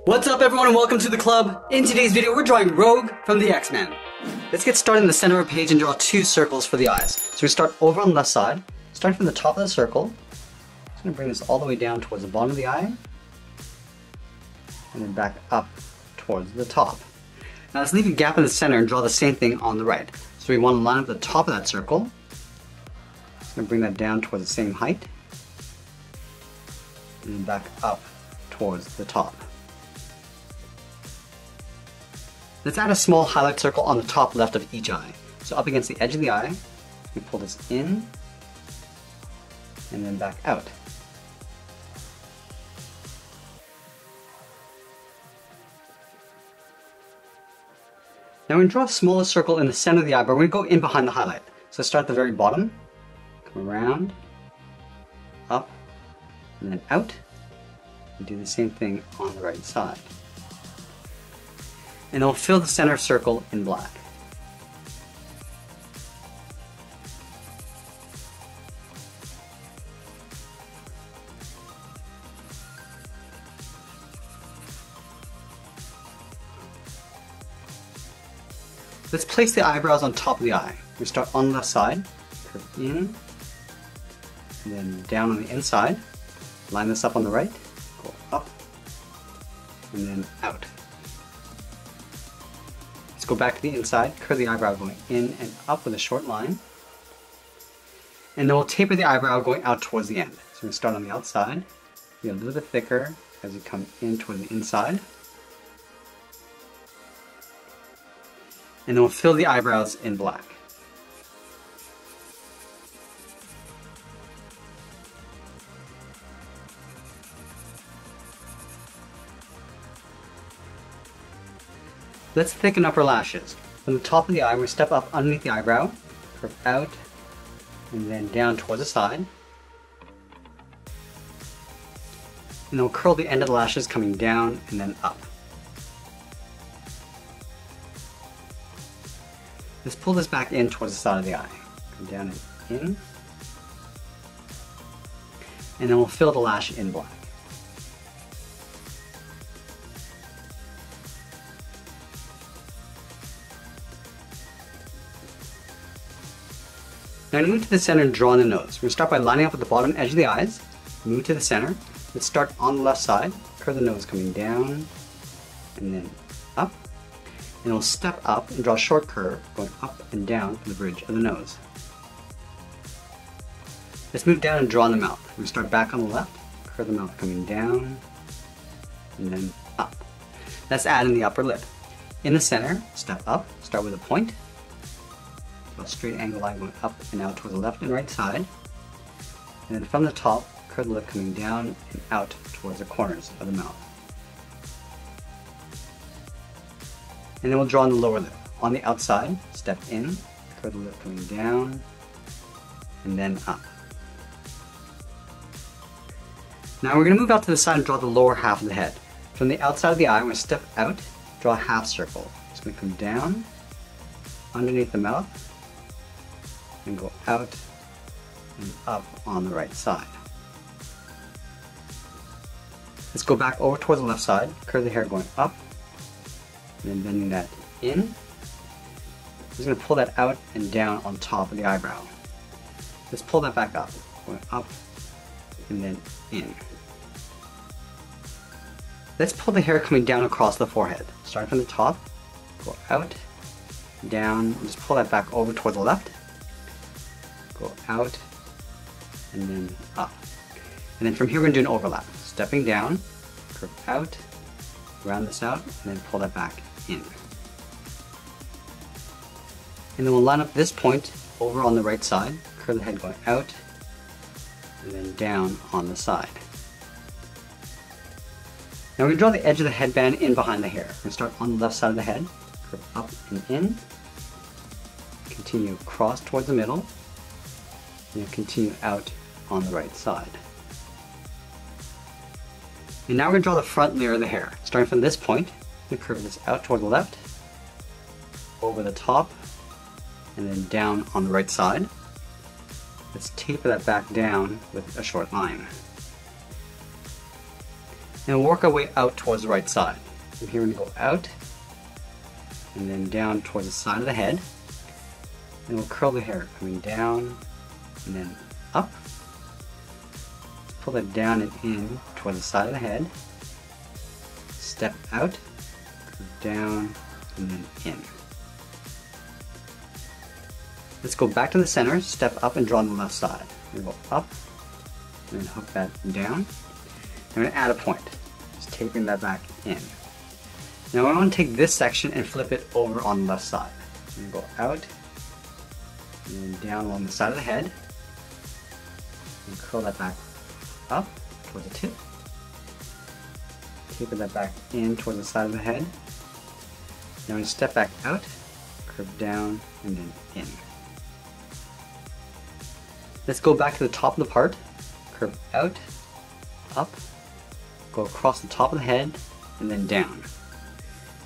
What's up everyone and welcome to the club. In today's video we're drawing Rogue from the X-Men. Let's get started in the center of the page and draw two circles for the eyes. So we start over on the left side, starting from the top of the circle. I'm just going to bring this all the way down towards the bottom of the eye, and then back up towards the top. Now let's leave a gap in the center and draw the same thing on the right. So we want to line up the top of that circle. Just going to bring that down towards the same height, and then back up towards the top. Let's add a small highlight circle on the top left of each eye. So up against the edge of the eye, we pull this in and then back out. Now we're going to draw a smaller circle in the center of the eye, but we're going to go in behind the highlight. So start at the very bottom, come around, up, and then out, and do the same thing on the right side. And then we'll fill the center circle in black. Let's place the eyebrows on top of the eye. We start on the left side, curve in, and then down on the inside. Line this up on the right, go up, and then out. Let's go back to the inside, curve the eyebrow going in and up with a short line. And then we'll taper the eyebrow going out towards the end. So we're going to start on the outside, be a little bit thicker as you come in toward the inside. And then we'll fill the eyebrows in black. Let's thicken upper lashes. From the top of the eye, we step up underneath the eyebrow, curve out, and then down towards the side. And then we'll curl the end of the lashes coming down and then up. Let's pull this back in towards the side of the eye. Come down and in. And then we'll fill the lash in black. Now to move to the center and draw in the nose. We're going to start by lining up at the bottom edge of the eyes, move to the center. Let's start on the left side, curve the nose coming down, and then up. And we'll step up and draw a short curve going up and down the bridge of the nose. Let's move down and draw in the mouth. We're going to start back on the left, curve the mouth coming down, and then up. Let's add in the upper lip. In the center, step up, start with a point. A straight angle line going up and out towards the left and right side. And then from the top, curve the lip coming down and out towards the corners of the mouth. And then we'll draw on the lower lip. On the outside, step in, curve the lip coming down, and then up. Now we're going to move out to the side and draw the lower half of the head. From the outside of the eye, we're going to step out, draw a half circle. It's going to come down, underneath the mouth, and go out and up on the right side. Let's go back over towards the left side, curve the hair going up, and then bending that in. I'm just going to pull that out and down on top of the eyebrow. Let's pull that back up, going up and then in. Let's pull the hair coming down across the forehead. Starting from the top, go out, down, and just pull that back over towards the left. Go out, and then up. And then from here we're going to do an overlap. Stepping down, curve out, round this out, and then pull that back in. And then we'll line up this point over on the right side, curve the head going out, and then down on the side. Now we're going to draw the edge of the headband in behind the hair. We're going to start on the left side of the head, curve up and in, continue across towards the middle, and then continue out on the right side. And now we're going to draw the front layer of the hair. Starting from this point, we curve this out toward the left, over the top, and then down on the right side. Let's taper that back down with a short line. And we'll work our way out towards the right side. From here we're going to go out, and then down towards the side of the head. And we'll curl the hair, coming down, and then up. Pull that down and in towards the side of the head. Step out, curve down, and then in. Let's go back to the center, step up and draw on the left side. We go up, and then hook that down. I'm going to add a point, just tapering that back in. Now I want to take this section and flip it over on the left side. So I'm going to go out, and then down along the side of the head, and curl that back up towards the tip. Taper that back in towards the side of the head. Now I'm going to step back out, curve down, and then in. Let's go back to the top of the part, curve out, up, go across the top of the head, and then down.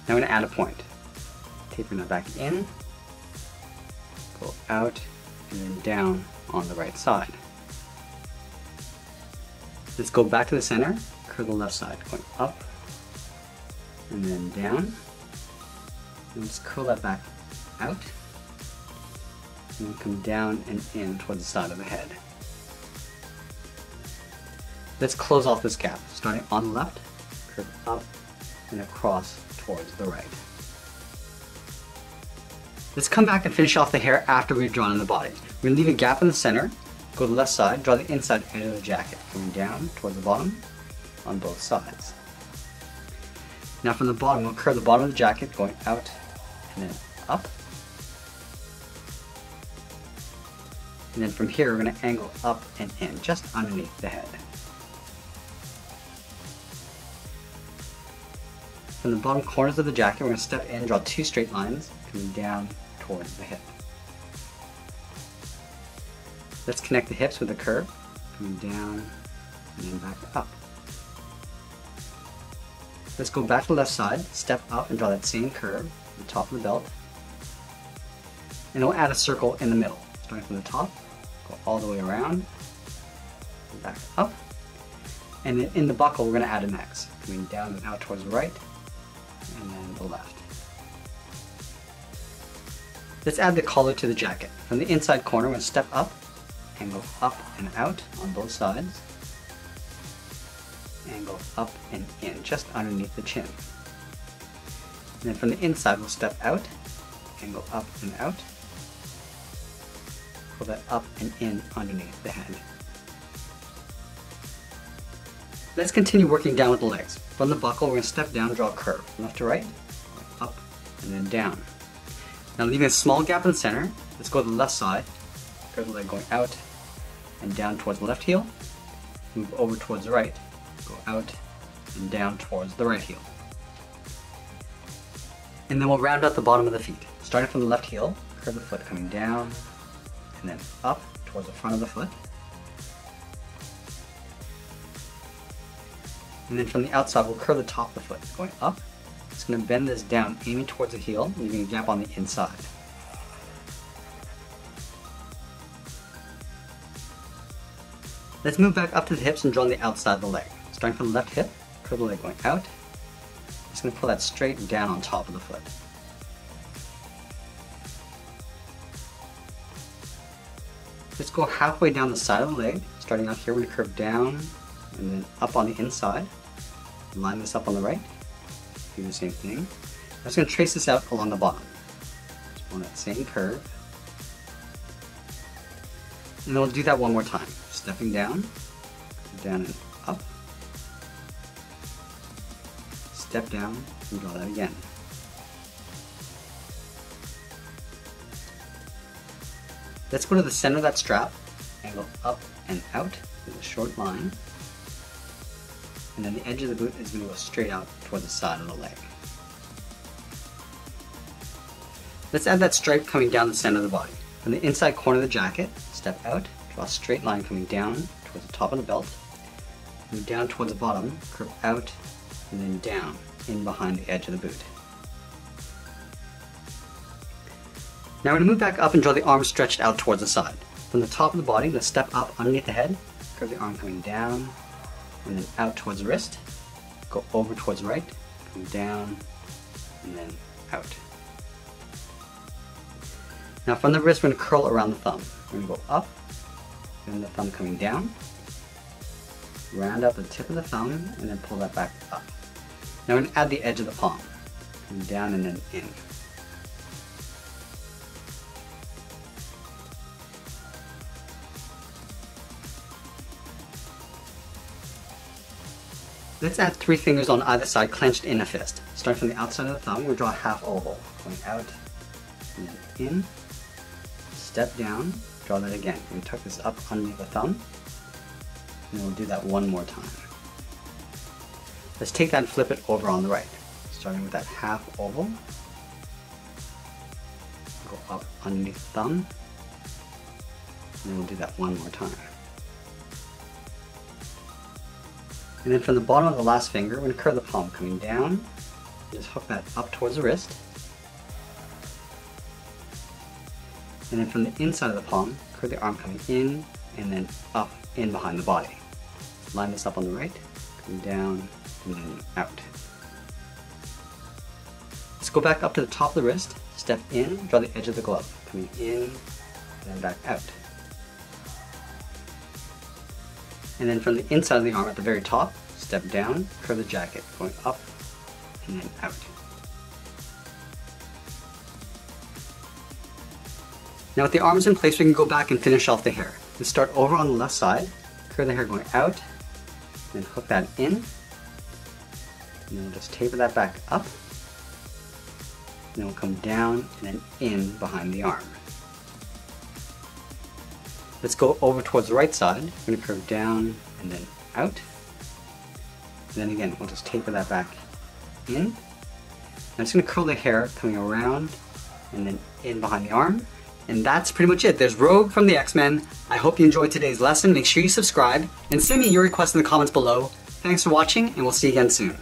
Now I'm going to add a point. Tapering that back in, go out, and then down on the right side. Let's go back to the center, curve the left side, going up, and then down. And let's curl that back out, and then come down and in towards the side of the head. Let's close off this gap, starting on the left, curve up, and across towards the right. Let's come back and finish off the hair after we've drawn in the body. We're going to leave a gap in the center, go to the left side, draw the inside edge of the jacket, coming down towards the bottom on both sides. Now from the bottom, we'll curve the bottom of the jacket, going out and then up. And then from here, we're going to angle up and in, just underneath the head. From the bottom corners of the jacket, we're going to step in, draw two straight lines, coming down towards the hip. Let's connect the hips with a curve, coming down and then back up. Let's go back to the left side, step up and draw that same curve at the top of the belt. And we'll add a circle in the middle, starting from the top, go all the way around, and back up. And then in the buckle, we're going to add an X, coming down and out towards the right, and then the left. Let's add the collar to the jacket. From the inside corner, we're going to step up and go up and out on both sides, and go up and in, just underneath the chin. And then from the inside, we'll step out and go up and out, pull that up and in underneath the head. Let's continue working down with the legs. From the buckle, we're going to step down and draw a curve, from left to right, up and then down. Now leaving a small gap in the center, let's go to the left side, curve the leg going out and down towards the left heel, move over towards the right, go out and down towards the right heel. And then we'll round out the bottom of the feet. Starting from the left heel, curve the foot coming down and then up towards the front of the foot. And then from the outside, we'll curve the top of the foot, going up. It's going to bend this down, aiming towards the heel, leaving a gap on the inside. Let's move back up to the hips and draw on the outside of the leg. Starting from the left hip, curve the leg going out. Just going to pull that straight down on top of the foot. Let's go halfway down the side of the leg. Starting out here, we're going to curve down and then up on the inside. Line this up on the right. Do the same thing. I'm just going to trace this out along the bottom. Just on that same curve. And then we'll do that one more time. Stepping down and up. Step down and draw that again. Let's go to the center of that strap, angle up and out with a short line. And then the edge of the boot is going to go straight out toward the side of the leg. Let's add that stripe coming down the center of the body. From the inside corner of the jacket, step out, draw a straight line coming down towards the top of the belt, move down towards the bottom, curve out, and then down in behind the edge of the boot. Now we're going to move back up and draw the arm stretched out towards the side. From the top of the body, let's step up underneath the head, curve the arm coming down, and then out towards the wrist. Go over towards the right, come down, and then out. Now from the wrist, we're going to curl around the thumb. We're going to go up, then the thumb coming down, round out the tip of the thumb, and then pull that back up. Now we're going to add the edge of the palm. Come down and then in. Let's add 3 fingers on either side clenched in a fist. Starting from the outside of the thumb, we'll draw a half oval. Going out, and then in, step down, draw that again. We're going to tuck this up underneath the thumb, and we'll do that one more time. Let's take that and flip it over on the right. Starting with that half oval, go up underneath the thumb, and then we'll do that one more time. And then from the bottom of the last finger, we're going to curve the palm coming down, just hook that up towards the wrist. And then from the inside of the palm, curve the arm coming in, and then up, in behind the body. Line this up on the right, coming down, and then out. Let's go back up to the top of the wrist, step in, draw the edge of the glove, coming in, and then back out. And then from the inside of the arm at the very top, step down, curve the jacket, going up and then out. Now with the arms in place, we can go back and finish off the hair. Let's start over on the left side, curve the hair going out, then hook that in, and then we'll just taper that back up, and then we'll come down and then in behind the arm. Let's go over towards the right side. We're going to curve down and then out. And then again, we'll just taper that back in. I'm just going to curl the hair coming around and then in behind the arm. And that's pretty much it. There's Rogue from the X-Men. I hope you enjoyed today's lesson. Make sure you subscribe and send me your requests in the comments below. Thanks for watching, and we'll see you again soon.